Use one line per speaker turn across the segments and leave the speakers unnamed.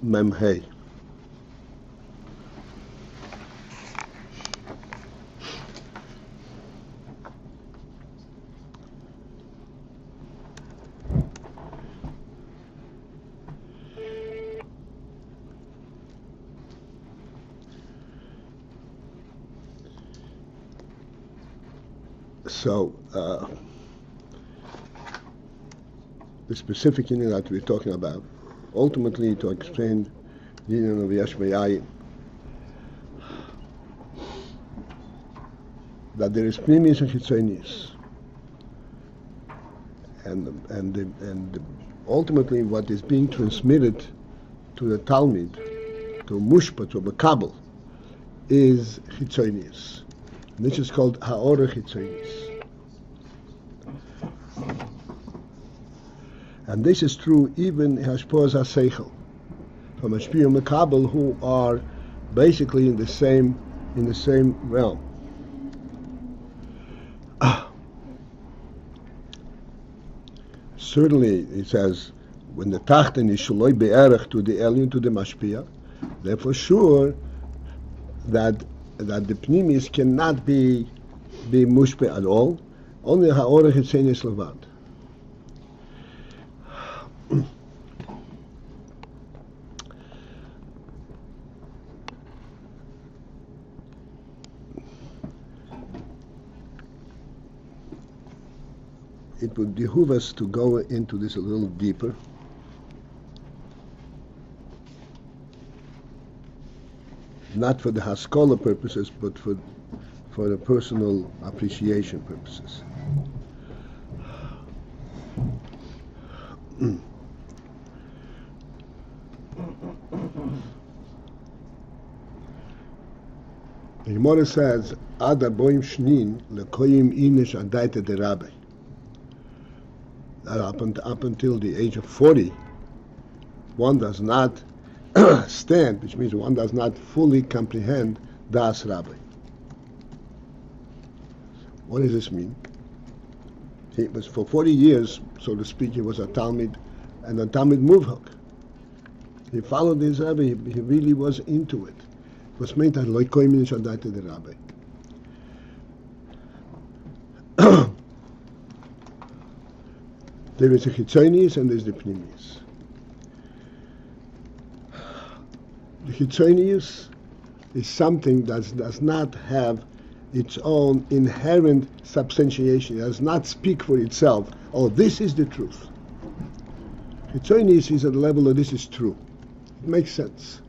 Mem Hey. So, the specific union that we're talking about, ultimately to explain the union of Yesh Ayin, that there is Pnimis and Chitzonius, and ultimately what is being transmitted to the Talmud, to Mushpa, to Makabel, is Chitzonius. This is called Ha'ora Chitzonius. And this is true even in Hashpoz HaSechel, from Hashpiyah and Makabel, who are basically in the same realm. Certainly, it says, when the Tachten is Shaloi Be'erech to the Elyon, to the Mashpiyah, therefore sure that the Pnimis cannot be Mushpe at all, only Ha'ora Chitzonius Levad. It would behoove us to go into this a little deeper. Not for the Haskalah purposes, but for the personal appreciation purposes. The Gemara says, Ad aboim shnin lekoyim inish adaita de rabbi. Up until the age of 40, one does not stand, which means one does not fully comprehend Das Rabbi. What does this mean? He was for 40 years, so to speak, he was a Talmud and a Talmud Muvhak. He followed his Rabbi, he really was into it. It was meant that Loikoim in Shadaita the Rabbi. There is a Chitzonius and there's the Pnimius. The Chitzonius is something that does not have its own inherent substantiation. It does not speak for itself. Oh, this is the truth. Chitzonius is at the level of this is true. It makes sense.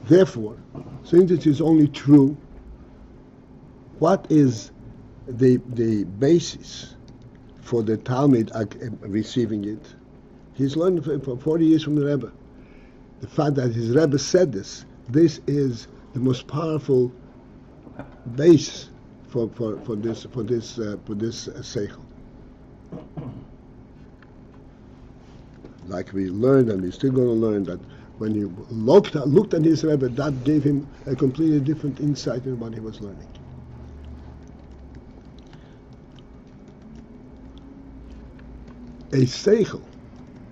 Therefore, since it is only true, what is the basis for the Talmud receiving it? He's learned for 40 years from the Rebbe. The fact that his Rebbe said this is the most powerful base for this sechel. Like we learned, and we're still going to learn, that when he looked at his Rebbe, that gave him a completely different insight in what he was learning. A sechel,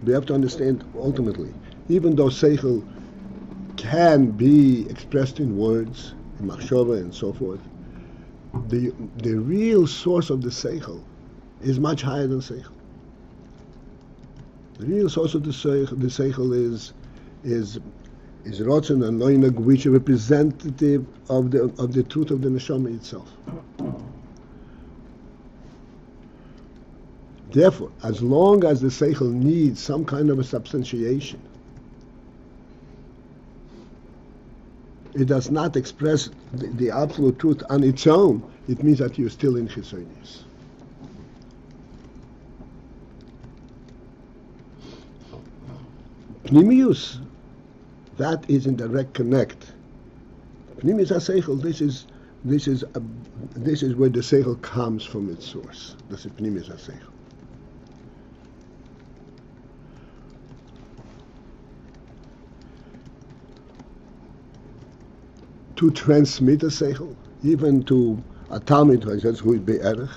we have to understand ultimately, even though sechel can be expressed in words, in machshava and so forth, the real source of the sechel is much higher than sechel. The real source of the sechel is rotzen and loinag, which are representative of the truth of the neshama itself. Therefore, as long as the sechel needs some kind of a substantiation, it does not express the absolute truth on its own, it means that you're still in Chitzonius. Pnimius, that is in direct connect. Pnimius HaSeichel, this is where the sechel comes from its source. That's the Pnimius HaSeichel. To transmit a sechel, even to a Talmud who is Be'erech,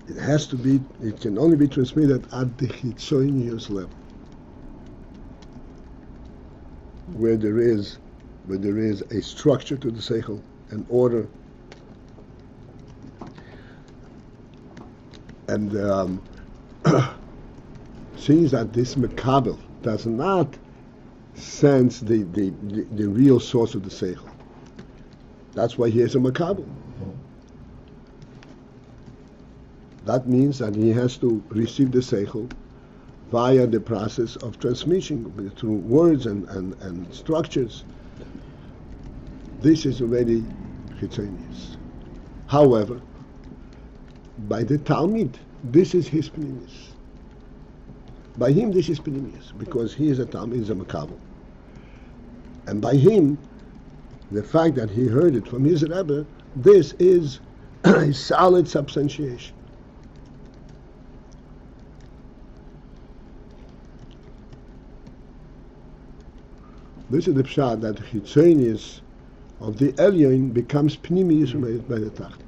It has to be. It can only be transmitted at the chitzonius level, where there is a structure to the sechel, an order, and seems that this makabel does not sense the real source of the sechel. That's why he has a makabel. That means that he has to receive the sechel via the process of transmission through words and structures. This is already chitzonius. However, by the Talmud, this is his pnimius. By him, this is pnimius, because he is a Talmud, he is a makabel. And by him, the fact that he heard it from his Rebbe, this is a solid substantiation. This is the pshat that the chitzonius of the Elyon becomes pnimius by the Tachton.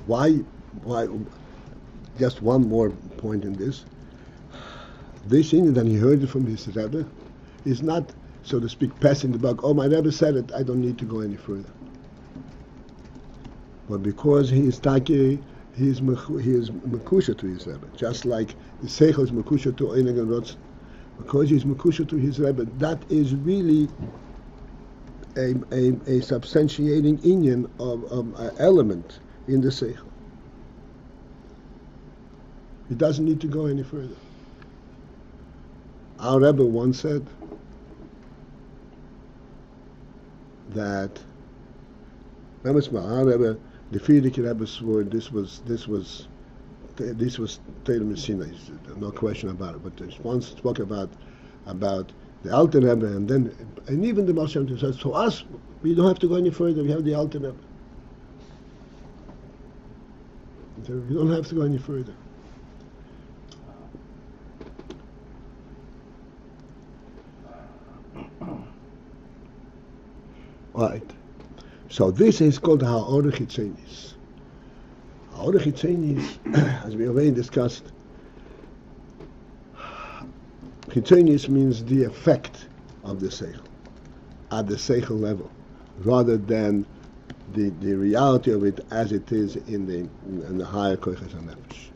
Why? Just one more point in this. This thing that he heard it from his Rebbe is not, so to speak, passing the buck. Oh, my Rebbe said it, I don't need to go any further. But because he is taki, he is mekusha to his Rebbe, just like the sechel is mekusha to Ayin and Rotzen. Because he is mekusha to his Rebbe, that is really a substantiating inyan of an element in the sechel. He doesn't need to go any further. Our Rebbe once said that, our Rebbe, the Frierdiker Rebbe swore this was Torah Messina, no question about it. But there's once spoke about the Alter Rebbe, and even the Baal Shem Tov says, for us, we don't have to go any further. We have the Alter Rebbe. So we don't have to go any further. Right. So this is called Ha'orah Chitzonius. Ha'orah Chitzonius, as we already discussed, Chitzonius means the effect of the sechel at the sechel level, rather than the reality of it as it is in the higher koiches hanefesh.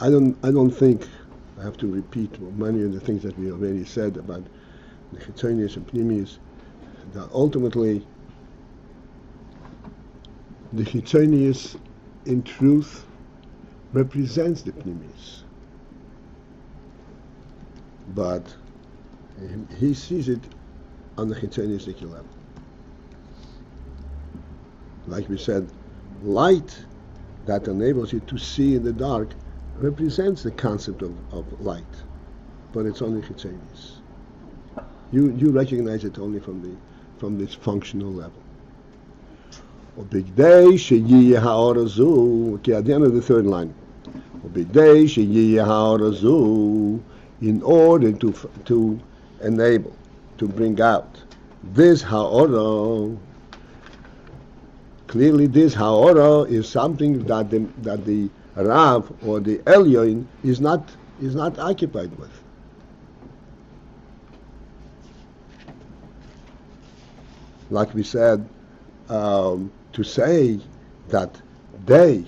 I don't think I have to repeat many of the things that we already said about the chitzonius and pnimius. That ultimately, the chitzonius, in truth, represents the pnimius, but he sees it on the chitzonius level. Like we said, light that enables you to see in the dark represents the concept of light, but it's only chitzonius. You recognize it only from this functional level. Okay, at the end of the third line. In order to enable, to bring out this ha'orah. Clearly, this ha'orah is something that the Rav or the Elyon is not occupied with. Like we said, to say that day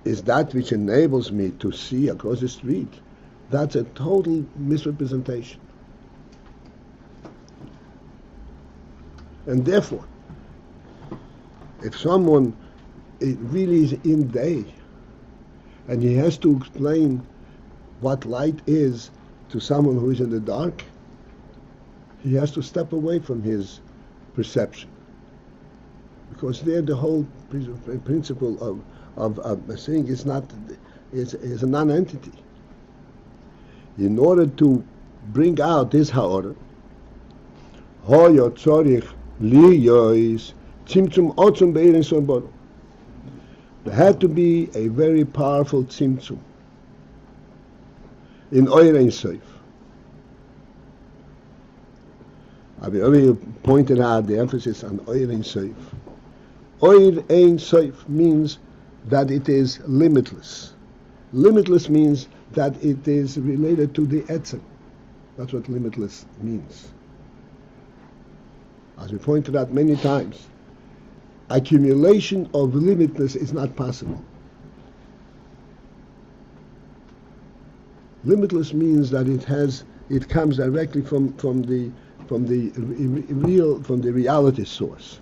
is that which enables me to see across the street, that's a total misrepresentation. And therefore, if someone really is in day, and he has to explain what light is to someone who is in the dark, he has to step away from his perception. Because there the whole principle of saying is a non-entity. In order to bring out this ha'orah, There had to be a very powerful tzimtzum in Oyer Ein Sof. I've already pointed out the emphasis on Oyer Ein Sof. Oyer Ein Sof means that it is limitless. Limitless means that it is related to the etzem. That's what limitless means. As we pointed out many times, accumulation of limitless is not possible. Limitless means that it comes directly from the reality source.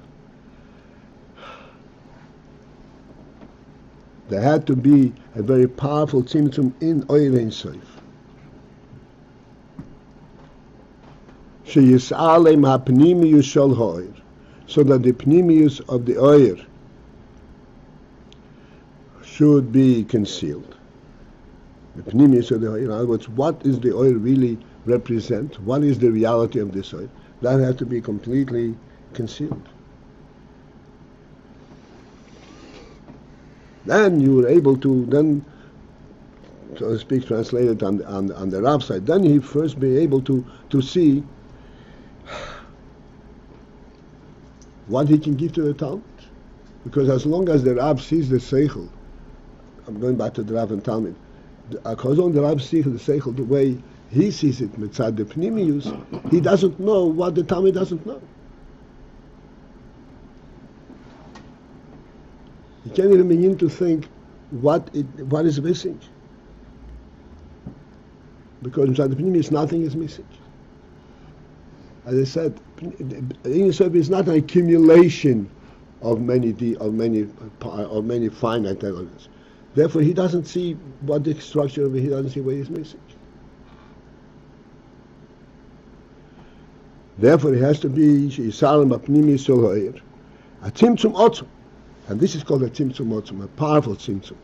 There had to be a very powerful tzimtzum in Oyer Ein Sof. Sheyis'alem ha'pnimiyus shel ha'oyer, so that the pnimiyus of the oyer should be concealed. The pnimiyus of the oyer, in other words, what is the oyer really represent? What is the reality of this oyer? That has to be completely concealed. Then you were able to, so to speak, translate it on the Rav side. Then he first be able to see what he can give to the Talmud. Because as long as the Rav sees the sechel, I'm going back to the Rav and Talmud, because on the Rav sees the sechel the way he sees it, mitzad the pnimiyus, he doesn't know what the Talmud doesn't know. You can't even begin to think what is missing. Because inside the pnimiyus, nothing is missing. As I said, Ayin Sof is not an accumulation of many finite elements. Therefore, he doesn't see what the structure of it. He doesn't see what is missing. Therefore, it has to be Yisraelim Apnimi Sol Ha'ir, a tzimtzum otzum, and this is called a tzimtzum otzum, a powerful tzimtzum,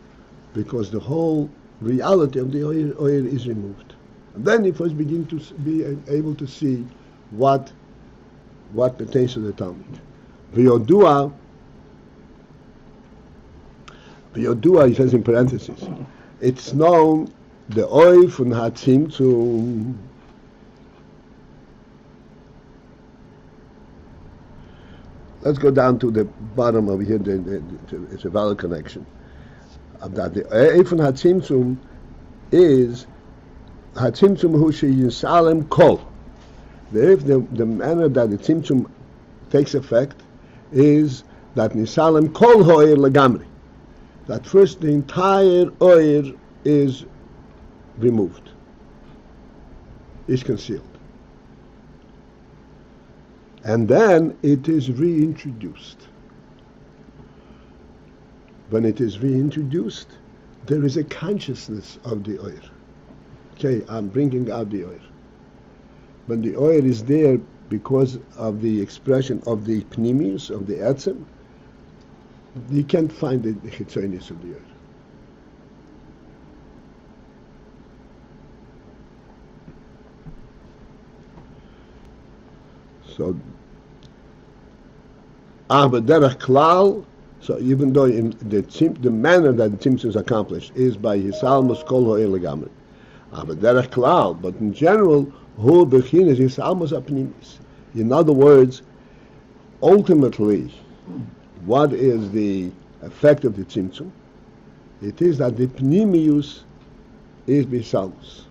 because the whole reality of the oyer is removed, and then he first begin to be able to see what pertains to the Talmud. V'yodua, he says in parentheses, it's known the oy from hatzimtzum. Let's go down to the bottom over here. It's a valid connection. That the oy from hatzimtzum is hatzimtzum hu sheyisalem kol. The manner that the tzimtzum takes effect is that nisalem kol ho'er legamri. That first the entire oyer is removed, is concealed. And then it is reintroduced. When it is reintroduced, there is a consciousness of the oyer. Okay, I'm bringing out the oyer. When the oyer is there because of the expression of the pnimius, of the etzem, you can't find the chitzonis of the oyer. So, derech klal, so even though in the manner that the tzimtzum is accomplished is by hisalmus kol ho'er legamri, derech klal, but in general, hu bechinas hisalmus apnimis. In other words, ultimately, what is the effect of the tzimtzum? It is that the pnimius is bisalmus.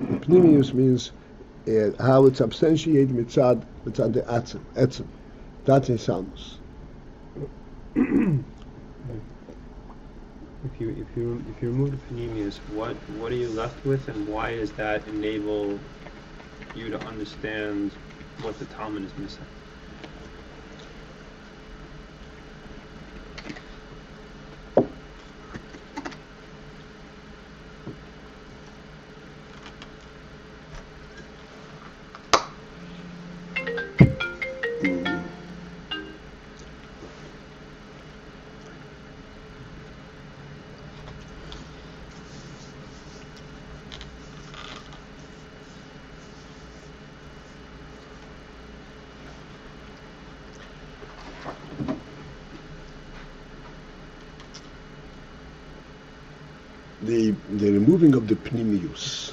Pnimius means how it's substantiated mitzad the etzem. That's a salmus.
If you remove the pnimius, what are you left with, and why does that enable you to understand what the Talmud is missing?
the removing of the pnimius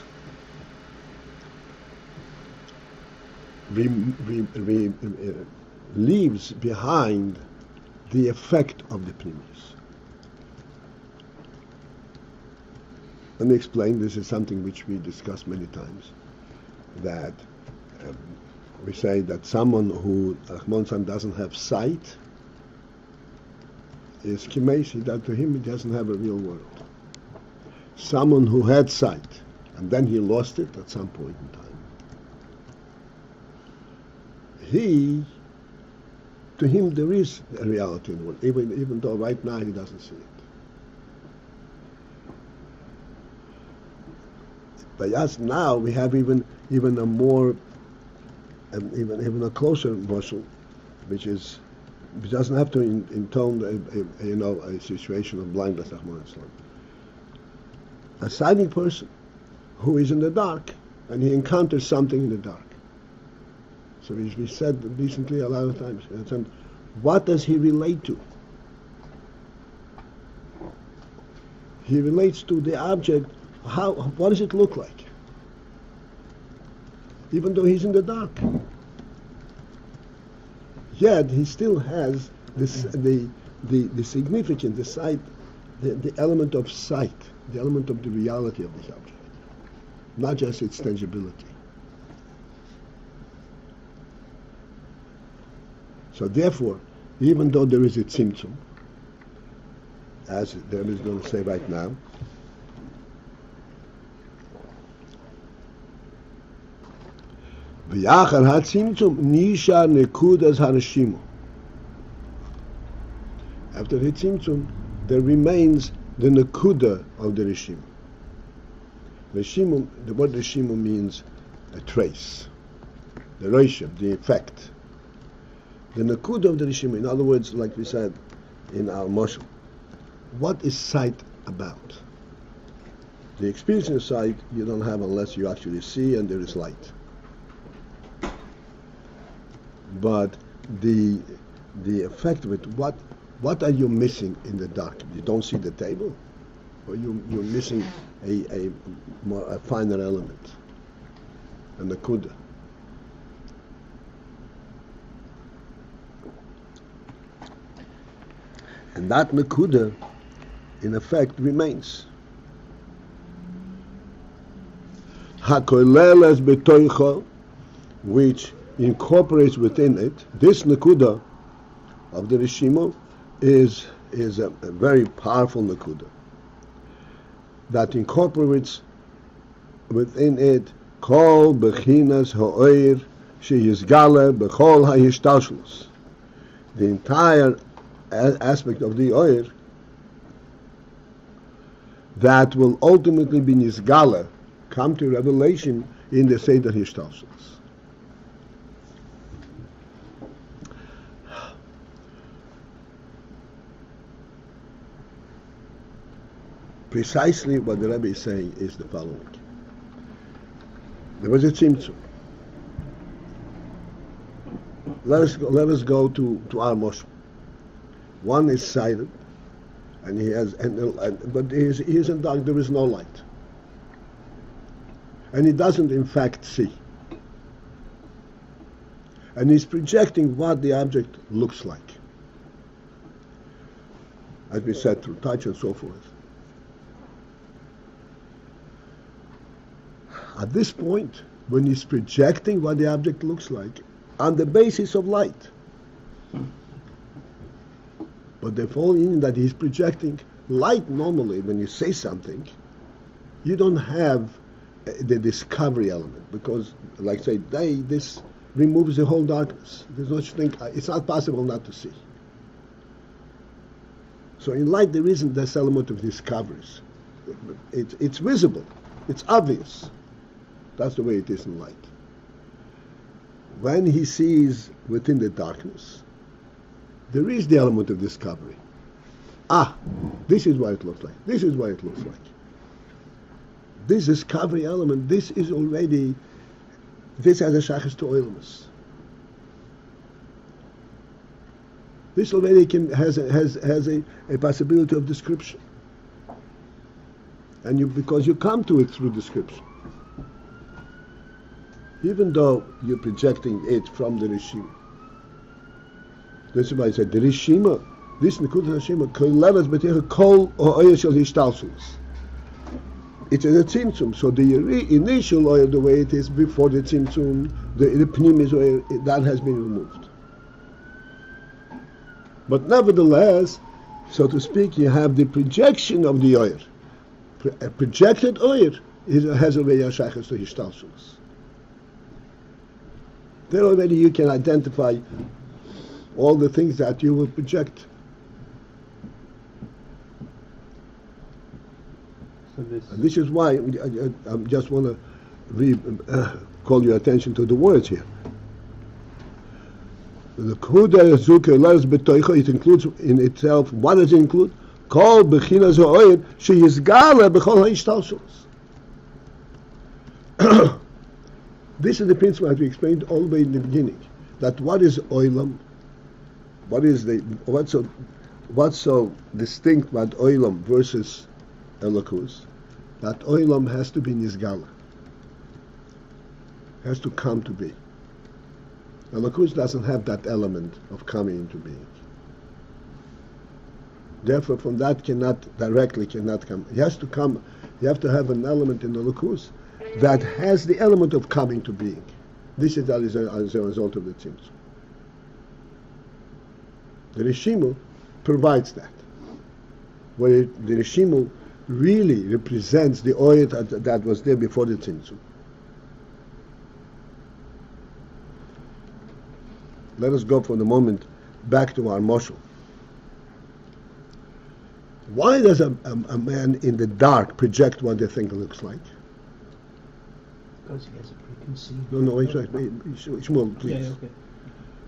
leaves behind the effect of the pnimius. Let me explain. This is something which we discussed many times. That we say that someone who Rahman doesn't have sight is kimesi, that to him he doesn't have a real world. Someone who had sight and then he lost it at some point in time, to him there is a reality in the world, even though right now he doesn't see it. By us now we have even a more even a closer muscle, which doesn't have to intone a situation of blindness. A sighting person who is in the dark and he encounters something in the dark. So we said recently a lot of times, what does he relate to? He relates to the object. What does it look like? Even though he's in the dark. Yet he still has this, the significance, the sight, the element of sight, the element of the reality of the object, not just its tangibility. So therefore, even though there is a tzimtzum, as the Rebbe is going to say right now, v'yachar ha-tzimtzum nishar nekudas harashimu. After the tzimtzum, there remains the nekuda of the reshimu. Reshimu, the word reshimu means a trace, the ratio, the effect. The nekuda of the reshimu, in other words, like we said in our moshel, what is sight about? The experience of sight you don't have unless you actually see and there is light. But the effect of it, what are you missing in the dark? You don't see the table, or you're missing a finer element, a nakuda. And that nakuda, in effect, remains. Hakoleles betoicho, which incorporates within it, this nakuda of the Rishimu is a very powerful nakuda that incorporates within it kol bechinas ha'oir sheyizgale bechol ha'yishtalshlus, the entire aspect of the oir that will ultimately be nizgale, come to revelation in the Seder Hishtalshlus. Precisely what the Rebbe is saying is the following. There was a tzimtzum. Let us go to our moshel. One is sighted, and he has, but he is in dark. There is no light, and he doesn't in fact see. And he's projecting what the object looks like, as we said, through touch and so forth. At this point, when he's projecting what the object looks like on the basis of light, but the following that he's projecting light, normally when you say something, you don't have the discovery element, because, like say, this removes the whole darkness. There's no such thing. It's not possible not to see. So in light, there isn't this element of discoveries. It's visible. It's obvious. That's the way it is in light. When he sees within the darkness, there is the element of discovery. This is what it looks like. This is what it looks like. This discovery element, this has a shachas to oilmas. This already has a possibility of description. and because you come to it through description. Even though you're projecting it from the Rishima. This is why I said the Rishima, this Nekudas Rishima, Kislev betecha kol ha'oyer shel hishtalshelus. It's a tzimtzum, so the initial oil, the way it is before the tzimtzum, the pnimis oil, that has been removed. But nevertheless, so to speak, you have the projection of the oil. A projected oil has a way of shaykhus to hishtalshelus. There already you can identify all the things that you will project. And this is why I just want to call your attention to the words here. The kuda zuke lars betoicha, it includes in itself, what does it include? Kol bechinas ha'oyer sheyizgala b'chol ha'ishtalshelus. This is the principle that we explained all the way in the beginning. That what is oilam? What's so distinct about oilam versus elokus? That oilam has to be nizgala, has to come to be. Elokus doesn't have that element of coming into being. Therefore, from that cannot come. It has to come. You have to have an element in elokus that has the element of coming to being. This is as a result of the tzimtzum. The Rishimu provides that. Where the Rishimu really represents the oil that was there before the tzimtzum. Let us go for the moment back to our moshel. Why does a man in the dark project what they think it looks like?
Because he has a preconceived.
No, Shmuel, please.
Yeah, okay.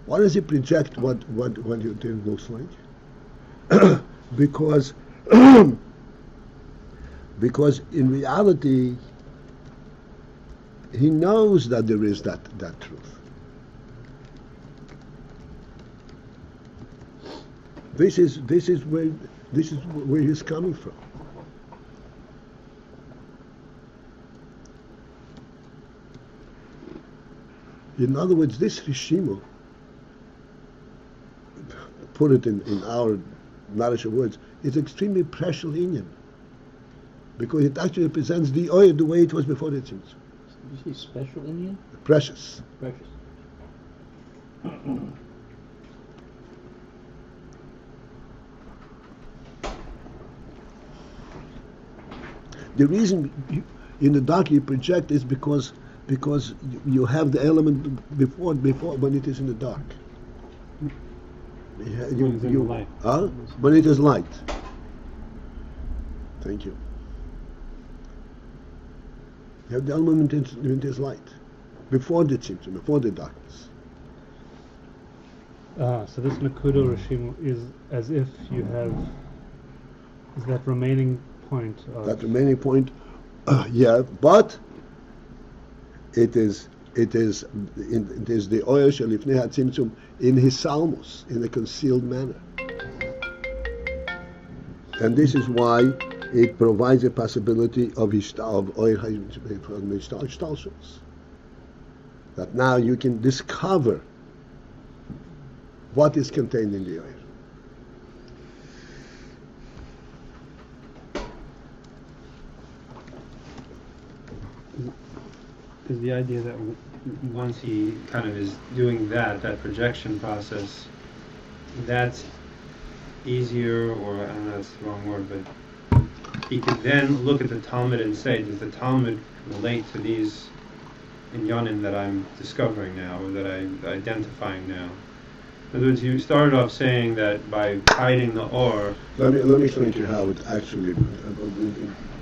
Why does he project what you think looks like? because in reality he knows that there is that truth. This is where he's coming from. In other words, this Rishimu, put it in our Marish words, is extremely precious inyan, because it actually represents the oil the way it was before the tzimtzum.
Did you say special Indian?
Precious.
Precious.
The reason in the dark you project is because you have the element before when it is in the dark.
When it's in the light.
When it is light. Thank you. You have the element when it is light, before the tzimtzum, before the darkness.
So this Nakudo Rishim is as if you have is that remaining point of
That remaining point, but it is the oil shelifnei hatzimtzum in his salmos in a concealed manner, and this is why it provides a possibility of oil hishtalshelus. That now you can discover what is contained in the oil.
Is the idea that once he kind of is doing that projection process, that's easier, or I don't know, that's the wrong word, but he could then look at the Talmud and say, does the Talmud relate to these inyanim that I'm discovering now, or that I'm identifying now? In other words, you started off saying that by hiding the or.
Let me explain to you how it actually.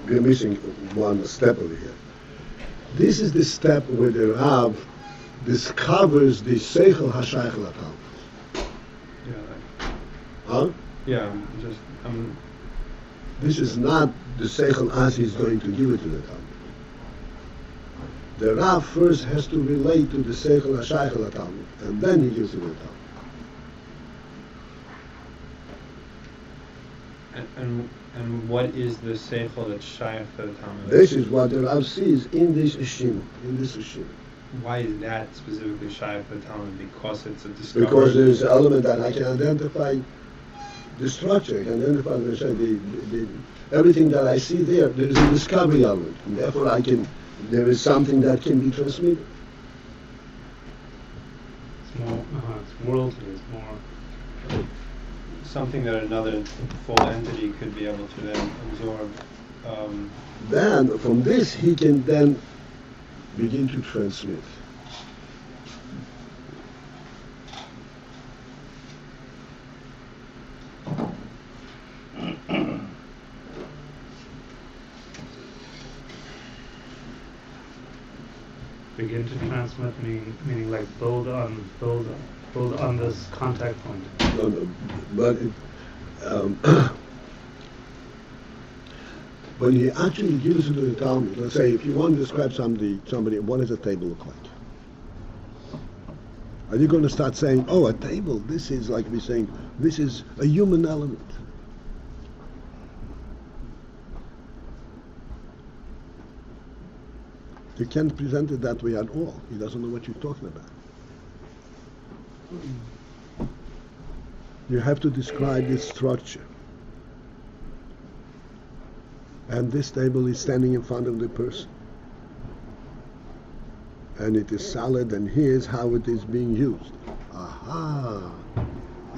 We're missing one step over here. This is the step where the Rav discovers the sechel hashayach laTalmud.
Yeah.
Huh?
Yeah.
This is not the sechel as he's going to give it to the Talmud. The Rav first has to relate to the sechel hashayach laTalmud, and then he gives it to the Talmud.
And what is the sechel that's shy for the Talmud?
This is what the Rav sees in this Ishim.
Why is that specifically shy for the Talmud? Because it's a discovery.
Because there is an element that I can identify the structure, I can identify the everything that I see there. There is a discovery element, and therefore there is something that can be transmitted.
It's more, it's worldly, it's more...
Something that another full entity could be able to then absorb.
Then, from this, he can then begin to transmit.
Begin to transmit meaning like build on this contact point.
No, but when he actually gives it to the Talmud, let's say if you want to describe somebody, what does a table look like? Are you going to start saying, oh, a table, this is like we're saying, this is a human element? You can't present it that way at all. He doesn't know what you're talking about. You have to describe its structure. And this table is standing in front of the person. And it is solid, and here's how it is being used. Aha!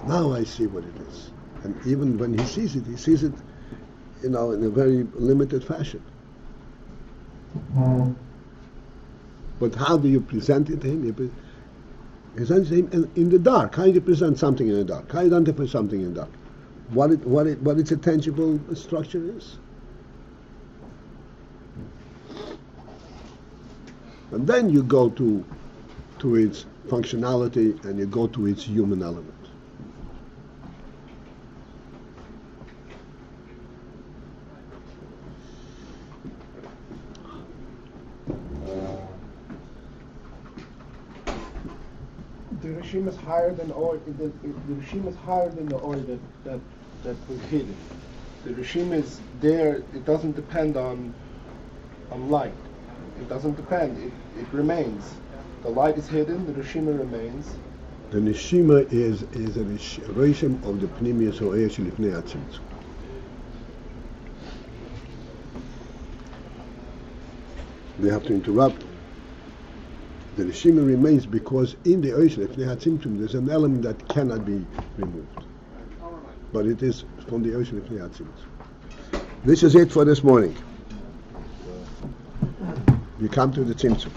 Now I see what it is. And even when he sees it, in a very limited fashion. But how do you present it to him? You present it to him in the dark. How do you present something in the dark? How do you identify something in the dark? What its a tangible structure is. And then you go to its functionality, and you go to its human element.
The regime is higher than oil. The regime is higher than the oil that was hidden. The regime is there. It doesn't depend on light. It doesn't depend. It remains. The light is hidden. The regime remains.
The neshima is a regime of the pnimius or eish lifnei atzimtzum. We have to interrupt. The neshima remains because in the eish lifnei atzimtzum there's an element that cannot be removed. But it is from the eish lifnei atzimtzum. This is it for this morning. You come to the tzimtzum.